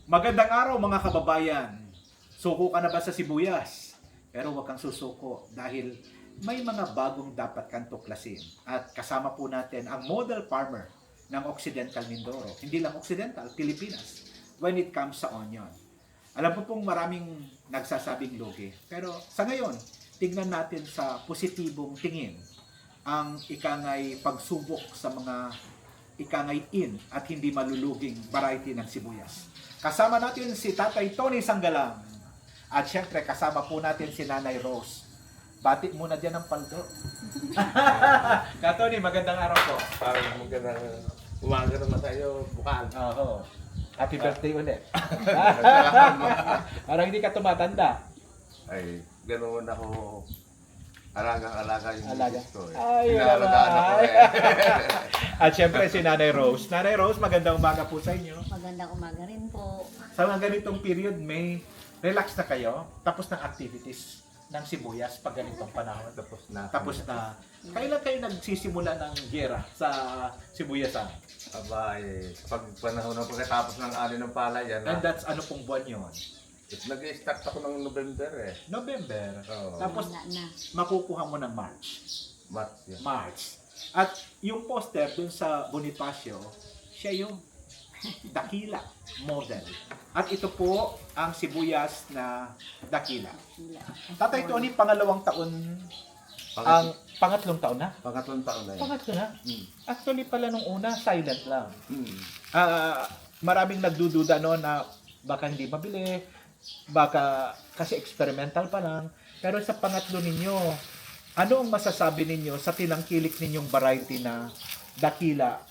Magandang araw mga kababayan. Suko ka na ba sa sibuyas? Pero huwag kang susuko dahil may mga bagong dapat kang tuklasin. At kasama po natin ang model farmer ng Occidental Mindoro. Hindi lang Occidental, Pilipinas when it comes sa onion. Alam po pong maraming nagsasabing lugi. Pero sa ngayon, tignan natin sa positibong tingin ang ikangay pagsubok sa mga ikangay in at hindi maluluging variety ng sibuyas. Kasama natin si Tatay Tony Sanggalang. At syempre, kasama po natin si Nanay Rose. Batik muna dyan ng paldo. Tony, magandang araw po. Parang magandang umaga naman tayo, bukal. Oo. Happy birthday ulit. Parang hindi ka tumatanda. Ay, ganoon ako alagang-alaga yung Alaga. misis ko. Ay, Pinalagaan ako ay. eh. At syempre si Nanay Rose. Nanay Rose, magandang umaga po sa inyo. Magandang umaga rin po. Sa mga ganitong period, may relax na kayo, tapos ng activities ng sibuyas pag ganitong panahon. Tapos na. Kailan kayo nagsisimula ng giyera sa sibuyasan? Aba, eh, pag panahon ng pagkatapos ng ali ng palay, yan And na. that's ano pong buwan yun? Nag-start ako ng November eh. November. Oo. Tapos Wala na. makukuha mo ng March. March yan. March. At yung poster dun sa Bonifacio, siya yung Dakila model. At ito po ang sibuyas na Dakila. Wala. Tatay Tony, pangalawang taon, ang pangatlong taon na? Pangatlong taon na yan. Pangatlo na? Hmm. Actually pala nung una, silent lang. Hmm. Maraming nagdududa noon na baka hindi mabili, baka kasi experimental pa lang. Pero sa pangatlo ninyo, ano ang masasabi ninyo sa tinangkilik ninyong variety na Dakila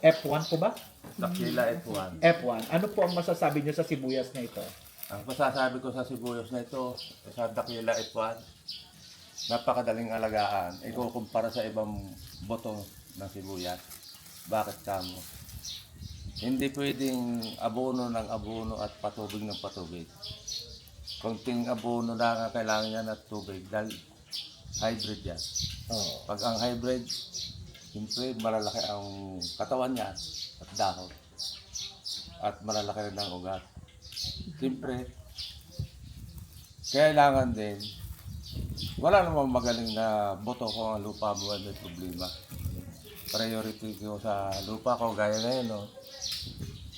F1 po ba? Dakila F1. F1. Ano po ang masasabi niyo sa sibuyas na ito? Ang masasabi ko sa sibuyas na ito, sa Dakila F1, napakadaling alagaan. Ikukumpara sa ibang boto ng sibuyas. Bakit kamo? Hindi pwedeng abono ng abono at patubig ng patubig. Konting abono lang ang kailangan niya at tubig dahil hybrid yan. Oh. Pag ang hybrid, siyempre malalaki ang katawan niya at dahon. At malalaki rin ang ugat. Siyempre, kailangan din, wala namang magaling na boto kung ang lupa mo ay may problema. Priority ko sa lupa ko, gaya ngayon, no?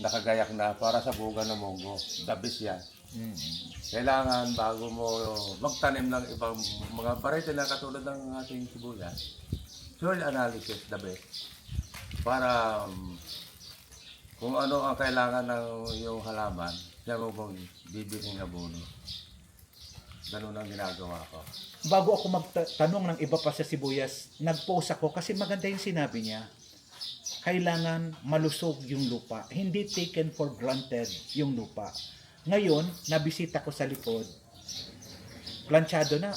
Nakagayak na para sa buga ng munggo. The best yan. Kailangan bago mo magtanim ng ibang mga variety na katulad ng ating sibuyas, soil analysis the best. Para kung ano ang kailangan ng iyong halaman, siya mo kung bibiling abono. Ganun ang ginagawa ko. Bago ako magtanong ng iba pa sa sibuyas, nag-post ako kasi maganda yung sinabi niya. Kailangan malusog yung lupa. Hindi taken for granted yung lupa. Ngayon, nabisita ko sa likod. Planchado na.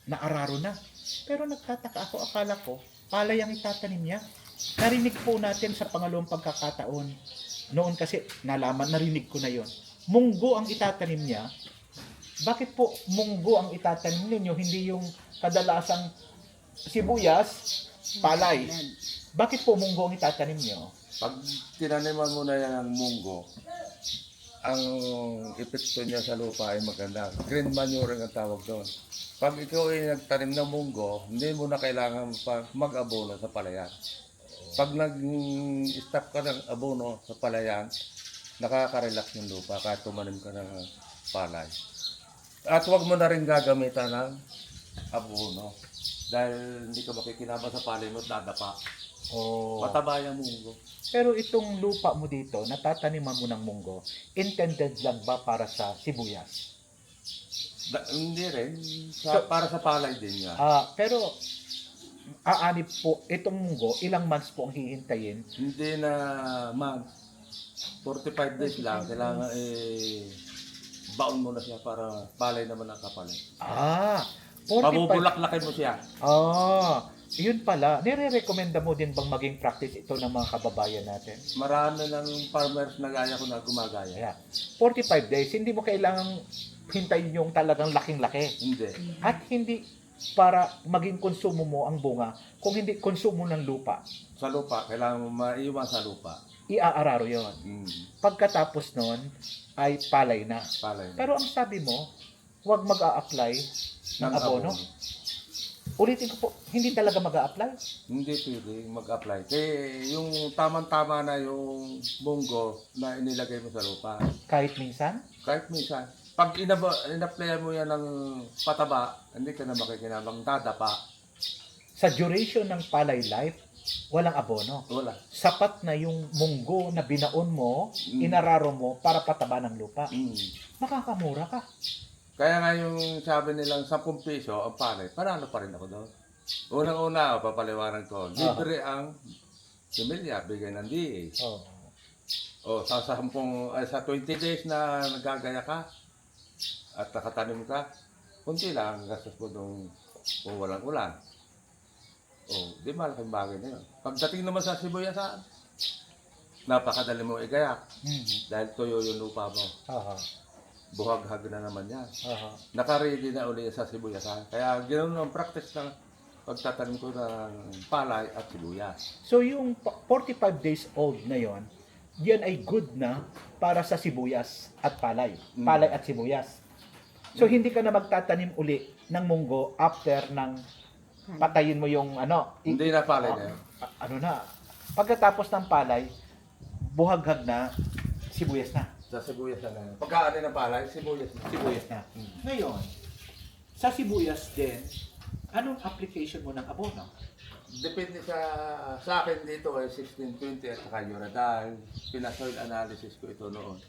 Naararo na. Pero nagtataka ako, akala ko, palay ang itatanim niya. Narinig po natin sa pangalawang pagkakataon. Noon kasi, narinig ko na yon. Munggo ang itatanim niya. Bakit po munggo ang itatanim ninyo? Hindi yung kadalasang sibuyas, palay. Bakit po munggo ang itatanim nyo? Pag tinaniman mo na yan ang munggo, ang epekto niya sa lupa ay maganda. Green manure ang tawag doon. Pag ikaw ay nagtanim ng munggo, hindi mo na kailangan mag-abono sa palayan. Pag nag-stop ka ng abono sa palayan, nakaka-relax yung lupa kahit tumanim ka ng palay. At huwag mo na rin gagamitan ng abono. Dahil hindi ka makikinabang sa palay mo at dadapa. Oh. Mataba yung munggo. Pero itong lupa mo dito, natataniman mo ng munggo, intended lang ba para sa sibuyas? Hindi rin. Para sa palay din yan. Pero, aanib po, itong munggo, ilang months po ang hihintayin? Hindi na month. 45 days lang. Kailangan baon mo na siya para palay naman ang kapalit. 45. Pabubulaklakin mo siya. Yun pala. Nire-recommenda mo din bang maging practice ito ng mga kababayan natin? Marami ng farmers na gaya ko na gumagaya. Yeah. 45 days, hindi mo kailangang hintayin yung talagang laking-laki. Hindi. At hindi para maging konsumo mo ang bunga, kung hindi konsumo ng lupa. Sa lupa, kailangan mo maiwan sa lupa. iaararo yon. Pagkatapos nun, ay palay na. Palay na. Pero ang sabi mo, huwag mag-a-apply ng abono. Ulitin ko po, hindi talaga mag-a-apply? Hindi pwede mag-apply. Kaya yung tamang-tama na yung munggo na inilagay mo sa lupa. Kahit minsan? Kahit minsan. Pag in-apply mo yan ng pataba, hindi ka na makikinabang dadapa. Sa duration ng palay life, walang abono. Wala. Sapat na yung munggo na binaon mo, inararo mo para pataba ng lupa. Makakamura ka. Kaya nga yung sabi nilang 10 piso ang palay, panalo pa rin ako doon. Unang-una, papaliwanag ko, libre ang similya, bigay ng DA. Oh. O sa 20 days na nagagaya ka at nakatanim ka, kunti lang ang gastos mo doon kung walang ulan. O, di malaking bagay na yun. Pagdating naman sa sibuyasan, napakadali mo igayak dahil tuyo yung lupa mo. Aha. Buhaghag na naman yan. Aha. Naka-ready na uli sa sibuyasan. Kaya ganoon ang practice ng pagtatanim ko ng palay at sibuyas. So yung 45 days old na yon, yan ay good na para sa sibuyas at palay. Palay at sibuyas. So hindi ka na magtatanim uli ng munggo after ng patayin mo yung ano. Hindi na palay na yun. Ano na. Pagkatapos ng palay, buhaghag na, sibuyas na. Sa sibuyas na yun. Pagkaano ng palay, sibuyas na. Sibuyas na. Ngayon, sa sibuyas din, anong application mo ng abono? Depende sa akin dito ay 1620 at saka Uradal. Pinasoil analysis ko ito noong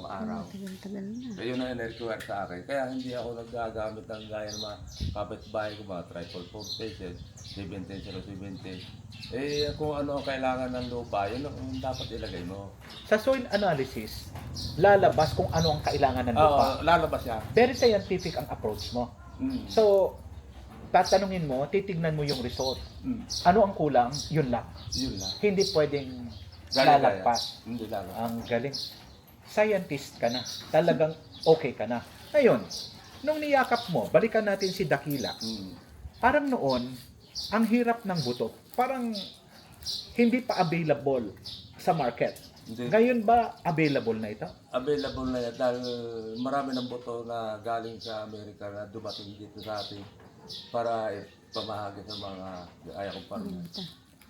araw. Tagal na. Kaya yun ang in-require sa akin. Kaya hindi ako nagagamit ng gaya ng mga kapitbahay ko, mga triple 4 17 kung ano ang kailangan ng lupa, yun ang dapat ilagay mo. Sa soil analysis, lalabas kung ano ang kailangan ng lupa. Lalabas yan. Very scientific ang approach mo. So, tatanungin mo, titignan mo yung result. Ano ang kulang? Yun lang. Yun lang. Hindi pwedeng Gaya-gaya. lalagpas. Hindi lalagpas. Ang galing. Scientist ka na. Talagang okay ka na. Ngayon, nung niyakap mo, balikan natin si Dakila. Parang noon, ang hirap ng buto. Parang hindi pa available sa market. Hindi. Ngayon ba available na ito? Available na yan dahil marami ng boto na galing sa Amerika na dumating dito sa atin para pamahagi sa mga ayaw kong farmer.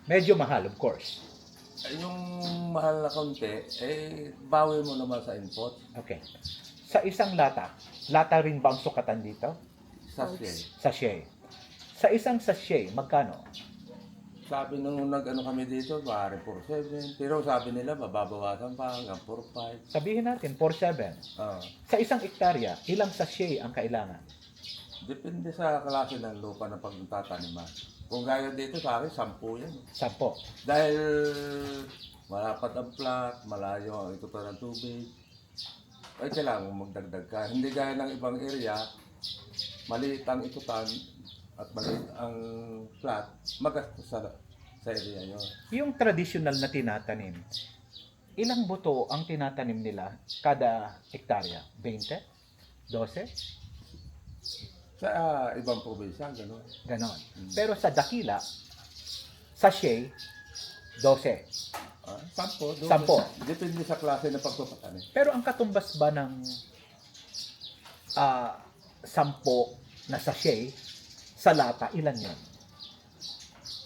Medyo mahal, of course. Yung mahal na konti, bawi mo naman sa input. Okay. Sa isang lata rin ba ang sukatan dito? Sachet. Sachet. Sa isang sachet, magkano? Sabi nung nag-ano kami dito, maaari 4.7. Pero sabi nila, mababawasan pa hanggang 4.5. Sabihin natin, 4.7. Sa isang hektarya, ilang sachet ang kailangan? Depende sa klase ng lupa na pagtataniman. Kung gaya dito sa akin, 10 yan. 10. Dahil malapat ang plat, malayo ang ikutan ng tubig, ay kailangan mong magdagdag ka. Hindi gaya ng ibang area, maliit ang ikutan at maliit ang plat, magastos sa area yun. Yung traditional na tinatanim, ilang buto ang tinatanim nila kada hektarya? 20? 12? Sa ibang probinsya, gano'n. Ganon. Pero sa Dakila, sachet, 12. 10, 12. 10. Depende sa klase ng pagpapatanim. Pero ang katumbas ba ng 10 na sachet sa lata, ilan yun?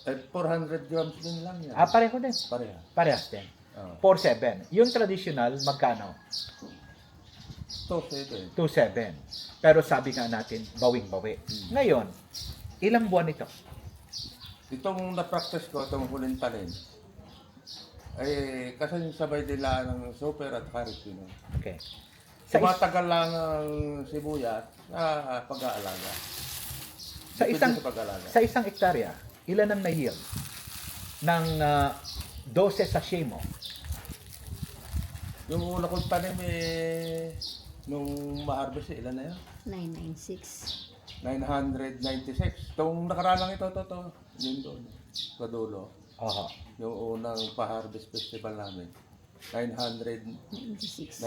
400 grams din lang yan. Pareho din. Pareha. Parehas din. Oh. 4.7. Yung traditional, magkano? 2.7. 2.7. Pero sabi nga natin, bawing-bawi. Ngayon, ilang buwan ito? Itong na-practice ko, itong huling tanim, kasi sabay nila ng super at karipino. Okay. Sa, Tumatagal lang ang sibuyas na pag-aalaga. sa isang Depende sa pag-aalaga. sa isang hektarya, ilan ang na-yield ng 12 sachet mo? Yung una kong tanim nung ma-harvest, ilan na yun? 996. 996. Itong nakaraan lang ito, yun doon, sa dulo. Oho. Yung unang pa-harvest festival namin. 996.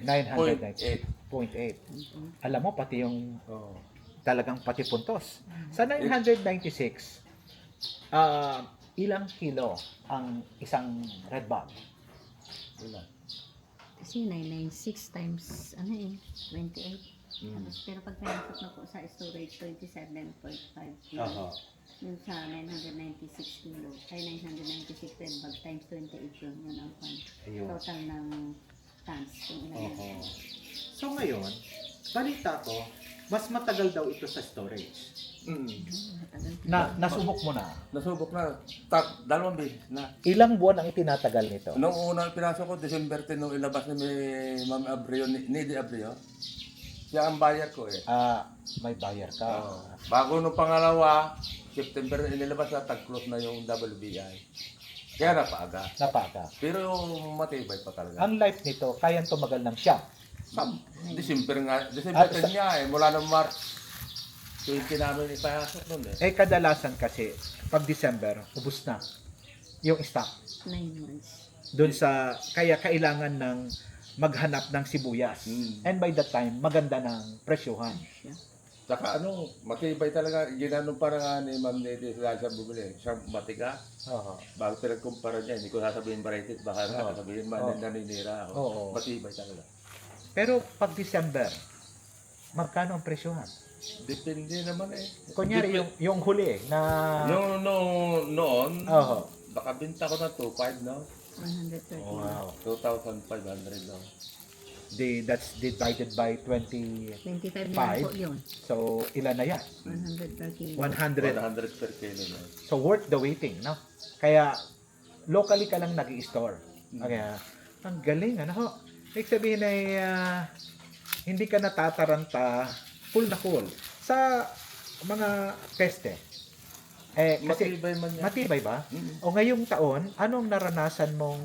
996.8. Alam mo, pati yung talagang pati puntos. Sa 996, ilang kilo ang isang red bag? Ilan? Kasi 996 times, 28. Mm. Pero pag pinasok na po sa storage, 27.5 kilo. Aha. Yun sa 996 kilo. Ay, 996 red bag times 28 yun. Yun ang Ayun. total ng tons. Kung ilan Oho. yan. So ngayon, balita ko, mas matagal daw ito sa storage. Mm. Matagal. Nasubok mo na. Nasubok na. 2 beses na. Ilang buwan ang itinatagal nito? Nung una pinasok ko, December 10, nung ilabas ni Ma'am Abreu, Nidi Abreu, siya ang buyer ko eh. May buyer ka. Oo. Bago nung pangalawa, September inilabas na, tag-close na yung WBI. Kaya napaaga. Napaga. Pero yung matibay pa talaga. Ang life nito, kayang tumagal ng siya. December nga, December Ah, 10 nga eh, mula ng March 20 namin ipasok nun eh. Eh kadalasan kasi, pag December, ubus na yung stock. 9 months. Doon sa, kaya kailangan ng maghanap ng sibuyas. Mm. And by that time, maganda ng presyuhan. Saka ano, matibay talaga, ginanong para nga ni Ma'am Nede dahil siya bumili. Siya matiga, Oo. bago pinagkumpara niya, hindi ko sasabihin variety, baka Oo. sasabihin Oo. naninira ako. Oo. Matibay talaga. Pero pag December, magkano ang presyuhan? Depende naman eh. Kunyari, yung huli na... Noon, Oo. nakabinta ko na 2.5 no? 130. Wow. 2,500 no? That's divided by 20. 25 na lang po yun. So, ilan na yan? 100 per kilo. 100. 100 per kilo no? So, worth the waiting, no? Kaya, locally ka lang nag-i-store. Kaya, ang galing, ano ho? Ibig sabihin ay, hindi ka natataranta, full na full. Sa mga peste, kasi, Matibay man yan. matibay ba? Mm. O ngayong taon, anong naranasan mong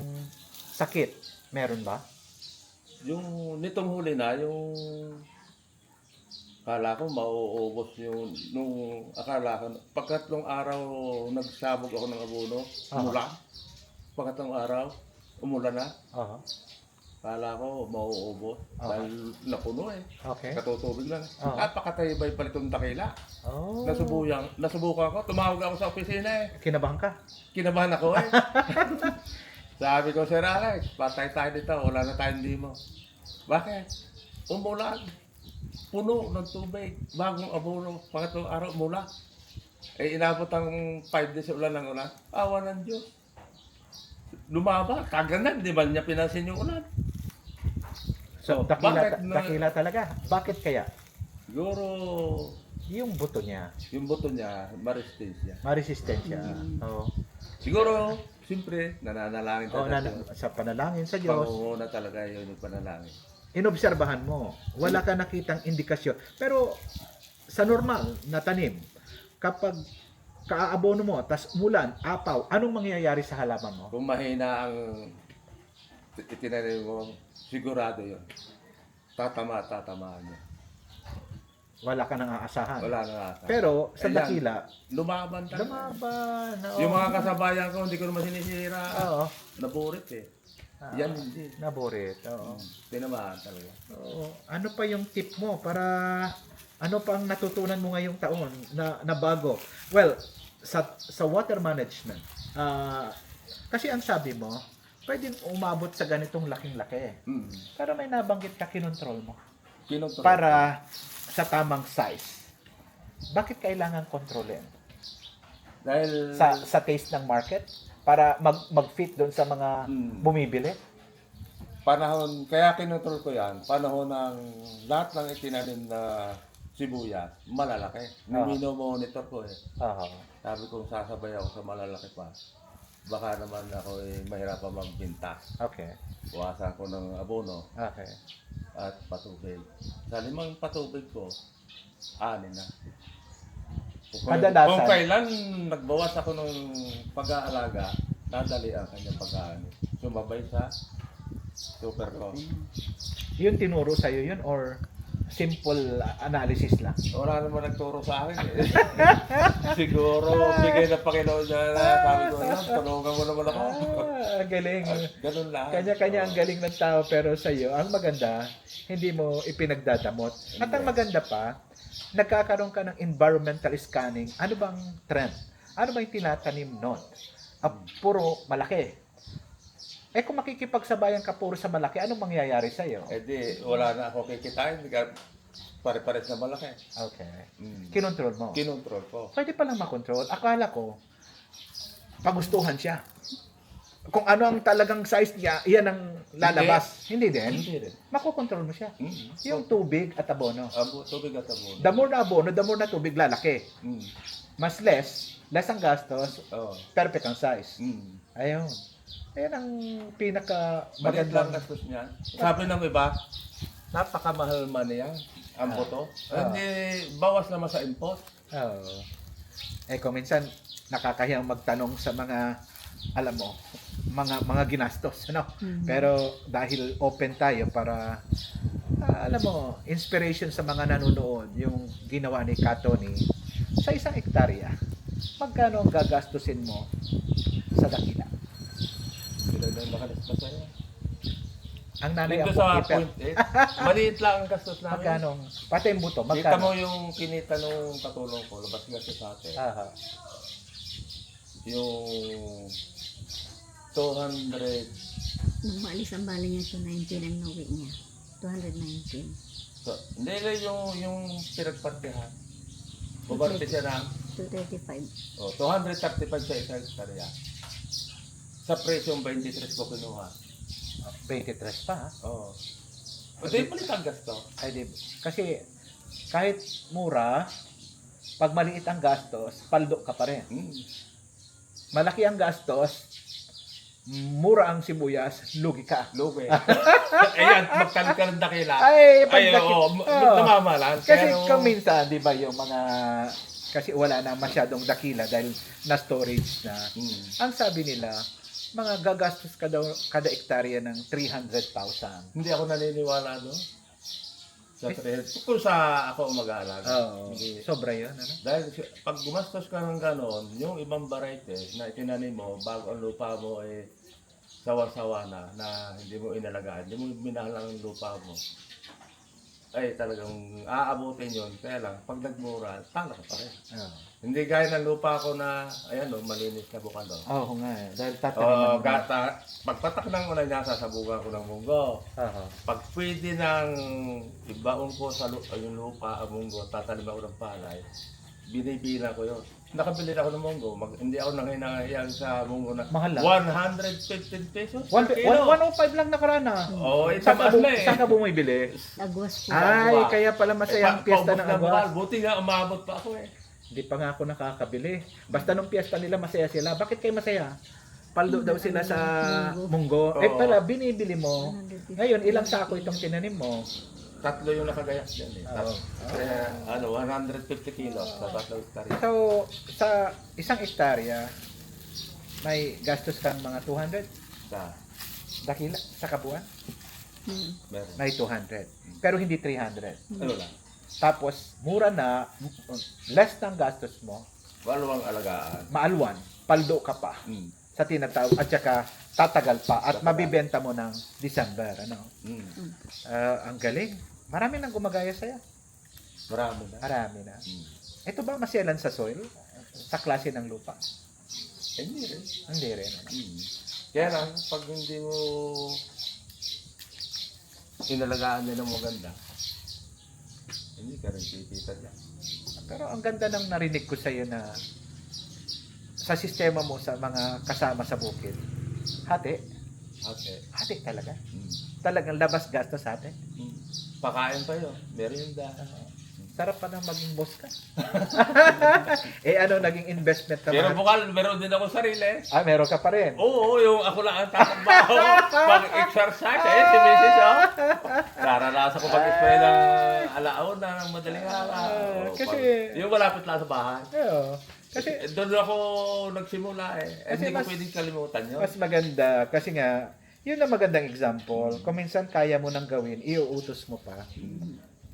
sakit? Meron ba? Yung nitong huli na, yung akala ko mauubos yung nung akala ko pagkatlong araw nagsabog ako ng abono, umulan. Pagkatlong araw, umulan na. Oo. Akala ko mauubos dahil napuno eh. Okay. Katutubig lang. Oo. Napakatibay pala itong dakila. Oh. Nasubukan ko, tumawag ako sa opisina eh. Kinabahan ka? Kinabahan ako eh. Sabi ko, Sir Alex, patay tayo dito, wala na tayong demo. Bakit? Umulan. Puno ng tubig. Bagong abono, pangatlong araw, mula. Eh, inabot ang 5 days ulan ng ulan. Awa ng Diyos. Lumaba, kaganan, di ba niya pinansin yung ulan? So, bakit dakila talaga. Bakit kaya? Siguro, Yung buto niya, yung buto niya, maresistensya. maresistensya. Oo. Siguro, siyempre, nananalangin Oh, tayo. sa panalangin sa Diyos, Pangunguna talaga yun yung panalangin. inobserbahan mo. Wala ka nakitang indikasyon. Pero, sa normal na tanim, kapag kaabono mo, tas umulan, apaw, anong mangyayari sa halaman mo? Kung mahina ang itinanim mo, sigurado yun. Tatamaan niya. Wala ka nang aasahan. Wala na ata. Pero, sa Ayan. dakila, Lumaban talaga. lumaban. Oo. Yung mga kasabayan ko, hindi ko naman sinisira. Oo. Naburit eh. Yan hindi. Naborit. Oo. Tinamaan talaga. Oo. Ano pa yung tip mo para ano pa ang natutunan mo ngayong taon na bago? Well, sa water management, kasi ang sabi mo, pwedeng umabot sa ganitong laking-laki. Pero may nabanggit ka, kinontrol mo. Kinontrol. Para sa tamang size. Bakit kailangan kontrolin? Dahil Sa taste ng market? Para mag-fit doon sa mga bumibili? panahon, kaya kinontrol ko yan, panahon ng lahat ng itinanim na sibuyas, malalaki. Mino-monitor ko eh. Oo. Sabi ko, sasabay ako sa malalaki pa. Baka naman ako eh, mahirapan magbinta. Okay. Buwasan ko ng abono Okay. at patubig. Sa 5 patubig ko, 6 na. Kadalasan. Kung kailan nagbawas ako ng pag-aalaga, nadali ang kanyang pag-aani. Sumabay sa super cost. Yun tinuro sa'yo yun or simple analysis lang? Wala naman nagturo sa akin eh. Siguro, bigay na Panginoon niya na sabi ko, yan, tulungan mo naman ako. Galing. Ganun lang. Kanya-kanya ang galing ng tao pero sa'yo, ang maganda, hindi mo ipinagdadamot. At ang maganda pa, nagkakaroon ka ng environmental scanning. Ano bang trend? Ano bang tinatanim nun? Puro malaki. Eh kung makikipagsabayan ka puro sa malaki, anong mangyayari sa'yo? Eh di, wala na ako kikitain. Pare-pares na malaki. Okay. Mm. Kinontrol mo. Kinontrol ko. Pwede palang makontrol. Akala ko, pagustuhan siya. Kung ano ang talagang size niya, iyan ang lalabas. Hindi din. Hindi rin. Makokontrol mo siya. Mm. Yung tubig at abono. Tubig at abono. The more na abono, the more na tubig lalaki. Mm. Mas less ang gastos, Oo. perfect ang size. Mm. Ayun. Ayan ang pinaka Maliit lang magandang. gastos niya. Sabi ng iba, napakamahal man niya ang boto. Hindi, bawas naman sa import. Oh. Eh kung minsan nakakahiyang magtanong sa mga alam mo, mga ginastos, ano? Pero dahil open tayo para alam mo, inspiration sa mga nanonood yung ginawa ni Katoni sa 1 hektarya. Magkano ang gagastusin mo sa dakila? Sila lang nakalas pa sa'yo. Ang nanay Dito ang sa bookkeeper. point 8, maliit lang ang gastos namin. Magkano? Pati yung buto, Kita mo magkano? yung kinita nung katulong ko, labas gastos sa atin. Aha. Yung 200, Nung maalis ang bala niya, 219 ang nauwi niya. 219. hindi lang yung pinagpartihan. Bumarte siya ng 235. 235 sa isang hektarya. Sa presyong 23 ko kinuha. 23 pa, ha? Oo. Hindi palit ang gasto. Ay, di, kasi kahit mura, pag maliit ang gastos, paldo ka pa rin. Hmm. Malaki ang gastos, mura ang sibuyas, lugi ka. Lugi. Ayan, magkalit ng dakila. Ay, Ay, pagdaki- oo. Oo. Tumama lang. Kasi Pero- kung minsan, di ba, yung mga, kasi wala na masyadong dakila dahil na-storage na. Hmm. Ang sabi nila, mga gagastos ka daw kada hektarya ng 300,000. Hindi ako naniniwala doon. Sa trade. Kung sa ako ang mag-aalaga. Oo, Hindi. sobra yun, ano? Dahil pag gumastos ka ng gano'n, yung ibang variety na itinanim mo, bago ang lupa mo ay sawa-sawa na hindi mo inalagaan, hindi mo minahal ang lupa mo, ay talagang aabutin yun. Kaya lang, pag nagmura, talo ka pa rin. Oo. Hindi gaya ng lupa ko na, ayan o, malinis na bukado. Oo nga eh. Dahil Oh, tataniman mo. pagpatak ng unay nasa sabugan ko ng munggo. Oo. Pag pwede nang ibaon ko sa yung lupa ang munggo, tatanim ako ng palay, binibila ko yun. Nakabili ako ng munggo, hindi ako nanginangayang sa munggo na Mahal lang. 115 pesos per 105 lang nakaraan ah. Oo, Saan ka, itaas na eh. saan ka bumibili? Agwas po. Ay, Agwa. kaya pala masaya ang piyesta ng Agwas. Buti nga, umabot pa ako eh. Hindi pa nga ako nakakabili. Basta nung piyesta nila, masaya sila. Bakit kayo masaya? Paldo daw sila sa munggo. Eh Oo. pala, binibili mo. Ngayon, ilang sako itong tinanim mo? 3 yung nakagayak dyan eh. Oo. Kaya, 150 kilos sa 3 hektarya. So, sa 1 hektarya, may gastos kang mga 200 Sa, dakila sa kabuuan. meron. May 200. Pero hindi 300. Ano lang? Tapos, mura na, less ng gastos mo, Walawang alagaan. maalwan, paldo ka pa Mm. sa tinatawag at saka tatagal pa at Tatagal. mabibenta mo ng December. Ano? Mm. Ang galing. Marami nang gumagaya sa'yo. Marami na. Marami na. Mm. Ito ba masyalan sa soil? Sa klase ng lupa? Hindi rin. Hindi rin. Ano? Mm. Kaya lang, pag hindi mo inalagaan niya ng maganda, hindi ka rin titita niya. Pero ang ganda ng narinig ko sa'yo na sa sistema mo sa mga kasama sa bukid, hati. Okay. Hati talaga. Mm. Talagang labas gastos hati. Mm. Pakain pa yun. Merienda. Sarap pa na maging boss ka. Eh ano naging investment Pero naman? bukal, meron din ako sarili. Ah, meron ka pa rin. Oo, yung ako lang ang tatakbaho. Mag-exercise. Eh, si Mrs. Oh. Naranasan ko mag-spray ng alauna ng madaling araw. Kasi- Yung malapit lang sa bahay. Oo. Kasi Doon ako nagsimula eh. Kasi Hindi ko mas- pwedeng kalimutan yun. mas maganda kasi nga yun ang magandang example. Kung minsan kaya mo nang gawin, iuutos mo pa.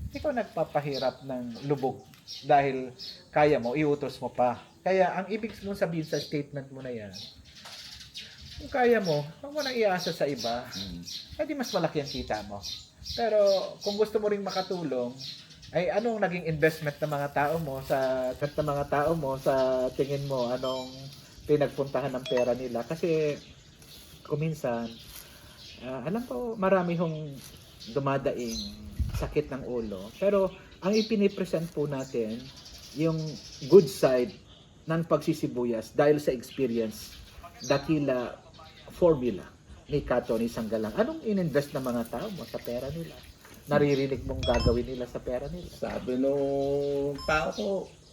Ikaw nagpapahirap ng lubog dahil kaya mo, iutos mo pa. Kaya ang ibig mong sabihin sa statement mo na yan, kung kaya mo, huwag mo nang iasa sa iba, di mas malaki ang kita mo. Pero kung gusto mo ring makatulong, ay anong naging investment ng mga tao mo sa tingin mo, anong pinagpuntahan ng pera nila? Kasi kuminsan, alam ko marami hong dumadaing sakit ng ulo. Pero ang ipinipresent po natin, yung good side ng pagsisibuyas dahil sa experience, dakila formula ni Tony Sanggalang. Anong ininvest ng mga tao mo sa pera nila? Naririnig mong gagawin nila sa pera nila? Sabi nung tao ko,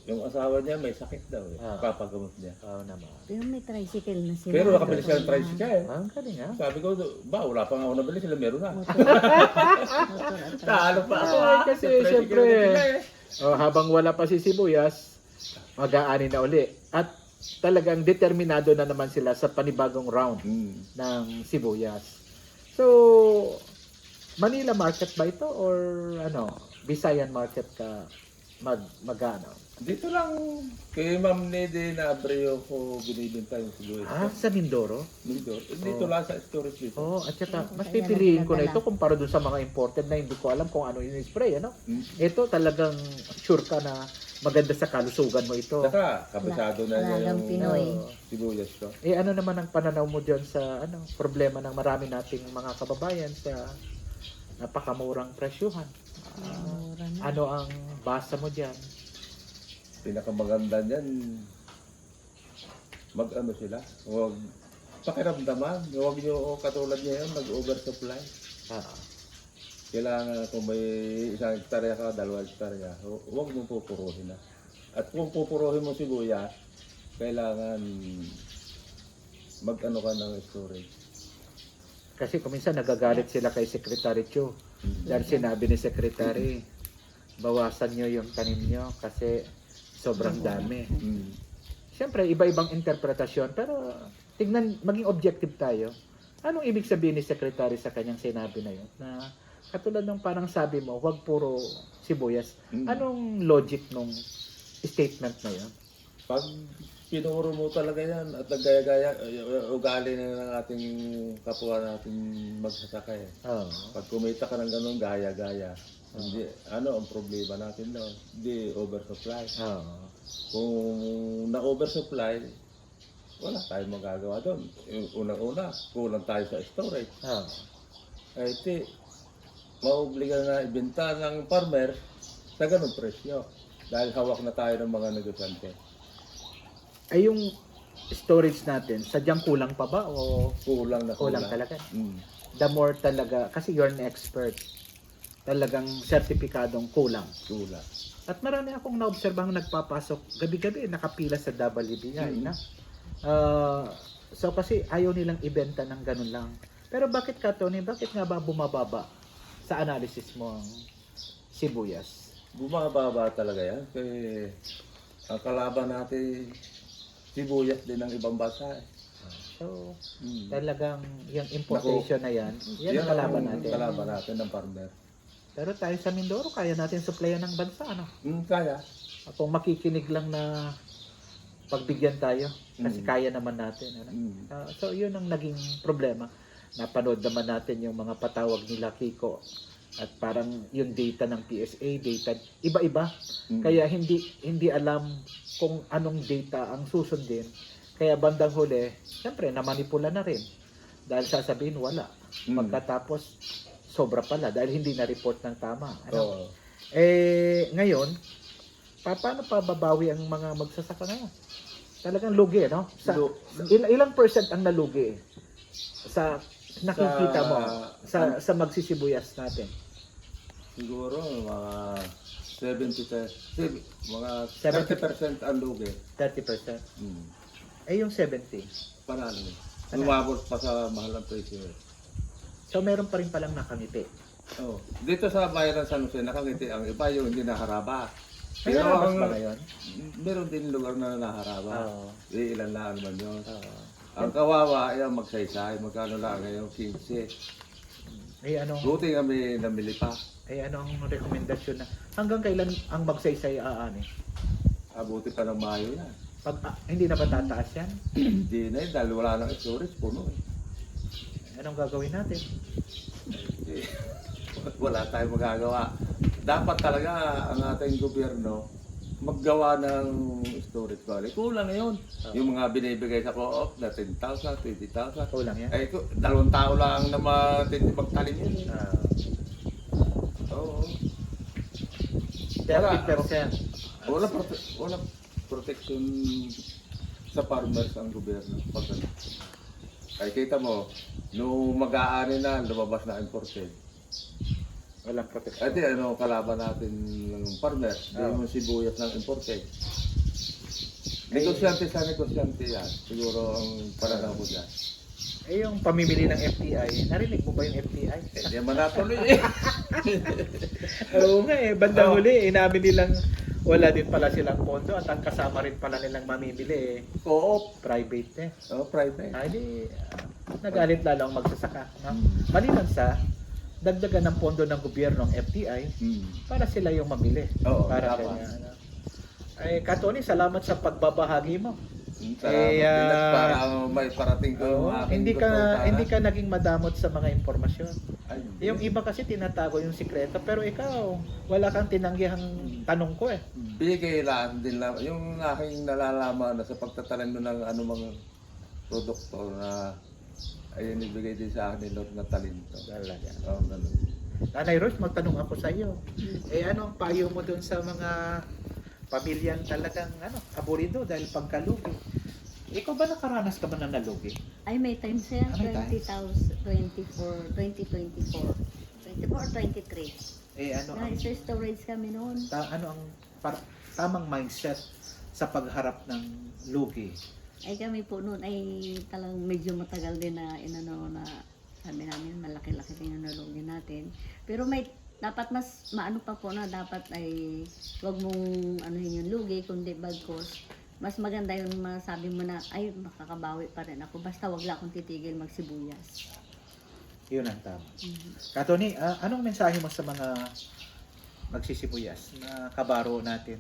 yung asawa niya may sakit daw eh. Ah. Papagamot niya. Oo naman. Pero may tricycle na sila. Pero nakabili siya ng tricycle. Ang galing ha? Sabi ko, wala pa nga ako nabili, sila meron na. Motor at Talo pa ako Ay, kasi May tricycle syempre. na sila eh. Habang wala pa si sibuyas, mag-aani na uli. At talagang determinado na naman sila sa panibagong round ng sibuyas. So, Manila market ba ito or ano, Visayan market ka mag-ano? Dito lang, kay Ma'am Nede na Abreu ko binibenta yung sibuyas. Sa Mindoro? Dito lang sa storage dito. At saka, mas pipiliin ko na ito kumpara dun sa mga imported na hindi ko alam kung ano yung spray, ano? Ito talagang sure ka na maganda sa kalusugan mo ito. Saka, kabisado na niya Alagang yung Pinoy. sibuyas ko. Ano naman ang pananaw mo dyan sa problema ng marami nating mga kababayan sa napakamurang presyuhan? Mura na. Ano ang basa mo dyan? Pinakamaganda niyan, mag-ano sila, huwag pakiramdaman, huwag nyo katulad niya yun, mag-oversupply. Kailangan kung may isang hektarya ka, 2 hektarya, huwag mong pupuruhin na. At kung pupuruhin mo sibuyas, kailangan mag-ano ka ng storage. Kasi kuminsan nagagalit sila kay Secretary Chu. Dahil sinabi ni Secretary, bawasan nyo yung tanim nyo kasi sobrang dami. Siyempre, iba-ibang interpretasyon. Pero tignan, maging objective tayo. Anong ibig sabihin ni Secretary sa kanyang sinabi na yun? Na katulad ng parang sabi mo, huwag puro sibuyas. Anong logic nung statement na yun? Pag pinuro mo talaga yan at nagaya-gaya, ugali na ng ating kapwa natin magsasakay. Pag kumita ka ng ganun, gaya-gaya. Hindi, ano ang problema natin daw? Hindi oversupply. Kung na-oversupply, wala tayong magagawa doon. Unang-una, kulang tayo sa storage. Iti, mauobliga na ibenta ng farmer sa ganung presyo. Dahil hawak na tayo ng mga negosyante. Ay yung storage natin, sadyang kulang pa ba o Kulang na kulang talaga? Mm. The more talaga, kasi you're an expert, talagang sertipikadong kulang. Kulang. At marami akong naobserbang nagpapasok gabi-gabi, nakapila sa WBI na. So kasi ayaw nilang ibenta ng ganun lang. Pero bakit ka, Tony, bakit nga ba bumababa sa analysis mo ang sibuyas? Bumababa talaga yan. Kasi ang kalaban natin, sibuyas din ng ibang bansa. So, talagang yung importation na yan ang kalaban natin. Kalaban natin ng farmer. Pero tayo sa Mindoro, kaya natin supplyan ng bansa, ano? Kaya. Kung makikinig lang na pagbigyan tayo, kasi kaya naman natin. Ano? So, yun ang naging problema. Napanood naman natin yung mga patawag nila Kiko. At parang yung data ng PSA, data, iba-iba. Kaya hindi alam kung anong data ang susundin. Kaya bandang huli, siyempre, namanipula na rin. Dahil sasabihin, wala. Pagkatapos, sobra pala dahil hindi na-report ng tama. Ano? Ngayon, paano pa babawi ang mga magsasaka ngayon? Talagang lugi, no? Ilang percent ang nalugi sa nakikita mo sa magsisibuyas natin? Siguro mga 30% ang lugi. 30%. Yung 70. Panalo. Lumabot pa sa mahal ng presyo. So meron pa rin palang nakangiti. Dito sa bayan ng San Jose, nakangiti ang iba yung hindi naharaba. May narabas ba ngayon? Meron din lugar na naharaba. Ilan lang naman yun. Ang kawawa ay ang magsaysay. Magkano lang ngayon? 15. Buti nga may namili pa. Ano ang rekomendasyon na hanggang kailan ang magsaysay aani? Buti pa ng Mayo yan. Hindi na ba tataas yan? Hindi na yun dahil wala nang storage, puno eh. Anong gagawin natin? Wala tayong magagawa. Dapat talaga ang ating gobyerno maggawa ng storage valley. Kulang na yun. Yung mga binibigay sa co-op na 10,000, 20,000. Kulang yan. Ay, 2 tao lang na magtanim yun. Ah, Oo. 30%. Wala protection sa farmers ang gobyerno. Pag ano. Ay, kita mo, nung mag-aani na, lumabas na imported. Walang protection. Ate, ano, kalaban natin ng farmer, yung sibuyas ng imported. Negosyante sa negosyante yan. Siguro ang pananaw ko dyan. Eh, yung pamimili ng FTI, narinig mo ba yung FTI? Hindi man natuloy eh. Oo nga eh, bandang huli, inamin nilang wala din pala silang pondo at ang kasama rin pala nilang mamimili eh, Co-op. private eh. Oh, private. Ay, di, nagalit lalo ang magsasaka. No? Maliban sa dagdagan ng pondo ng gobyerno ng FTI para sila yung mamili. Oo, para tama. kanya, ano. Ay, Katoni, salamat sa pagbabahagi mo. Salamat din at para may parating ko yung aking Hindi gusto para- hindi ka naging madamot sa mga impormasyon. Ay, Yung iba kasi tinatago yung sikreto, pero ikaw, wala kang tinanggihang tanong ko eh. bigay lang din lang. Yung aking nalalaman na sa pagtatanim ng anumang produkto na ay ibigay din sa akin ni Lord na talento. Talaga. Oo, ganun. Nanay Rose, magtanong ako sa iyo. Eh ano ang payo mo doon sa mga pamilyang talagang aburido dahil pagkalugi? Ikaw ba nakaranas ka ba na nalugi? Ay, may time siya, Ah, may time. 2024 or 23. Eh ano ang Sa storage kami noon. ano ang tamang mindset sa pagharap ng lugi? Ay kami po noon ay talang medyo matagal din na na sabi namin malaki-laki din yung nalugi natin. Pero may dapat mas maano pa po na dapat ay wag mong anuhin yung lugi kundi bagkos. Mas maganda yun masabi mo na ay makakabawi pa rin ako basta wag lang akong titigil magsibuyas. Yun ang tama. Katoni, anong mensahe mo sa mga magsisibuyas na kabaro natin?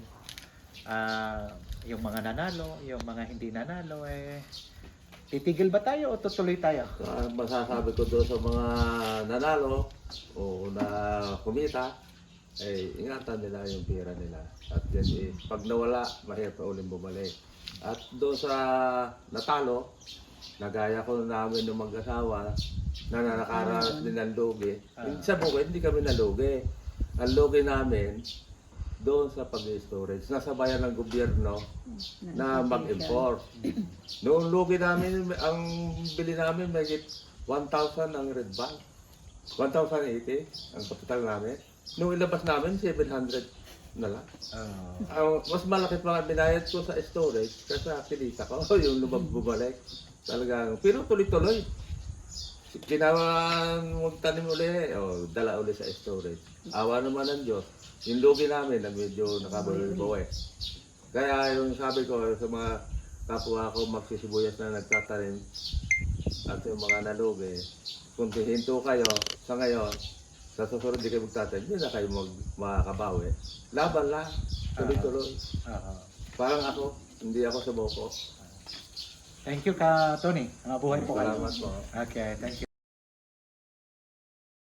Yung mga nanalo, yung mga hindi nanalo, titigil ba tayo o tutuloy tayo? Masasabi ko doon sa mga nanalo o na kumita, ingatan nila yung pera nila. At yan pag nawala, mahirap na ulit bumalik. At doon sa natalo, nagaya ko namin ng mag-asawa na nakaranas din ng lugi. Sa bukid, hindi kami nalugi. Ang lugi namin, doon sa pag-storage, nasabayan ng gobyerno na mag-import. Noong lugi namin, ang bili namin, may 1,000 ang red bag. 1,080 ang kapital namin. Noong ilabas namin, 700 na lang. Mas malaki pa ang binayad ko sa storage kasi kinita ko yung bumalik. Talagang, pero tuloy-tuloy. Magtanim uli, dala uli sa storage. Awa naman ng Diyos. Yung lugi namin na medyo nakabawi-bawi. Kaya yung sabi ko sa mga kapwa ko magsisibuyas na nagtatanim at yung mga nalugi, kung hihinto kayo sa ngayon, sa susunod di kayo magtatanim, hindi na kayo makakabawi. Laban lang, tuloy-tuloy. Parang ako, hindi ako sa boko. Thank you ka, Tony. Buhay po kayo. Salamat po. Okay, thank you.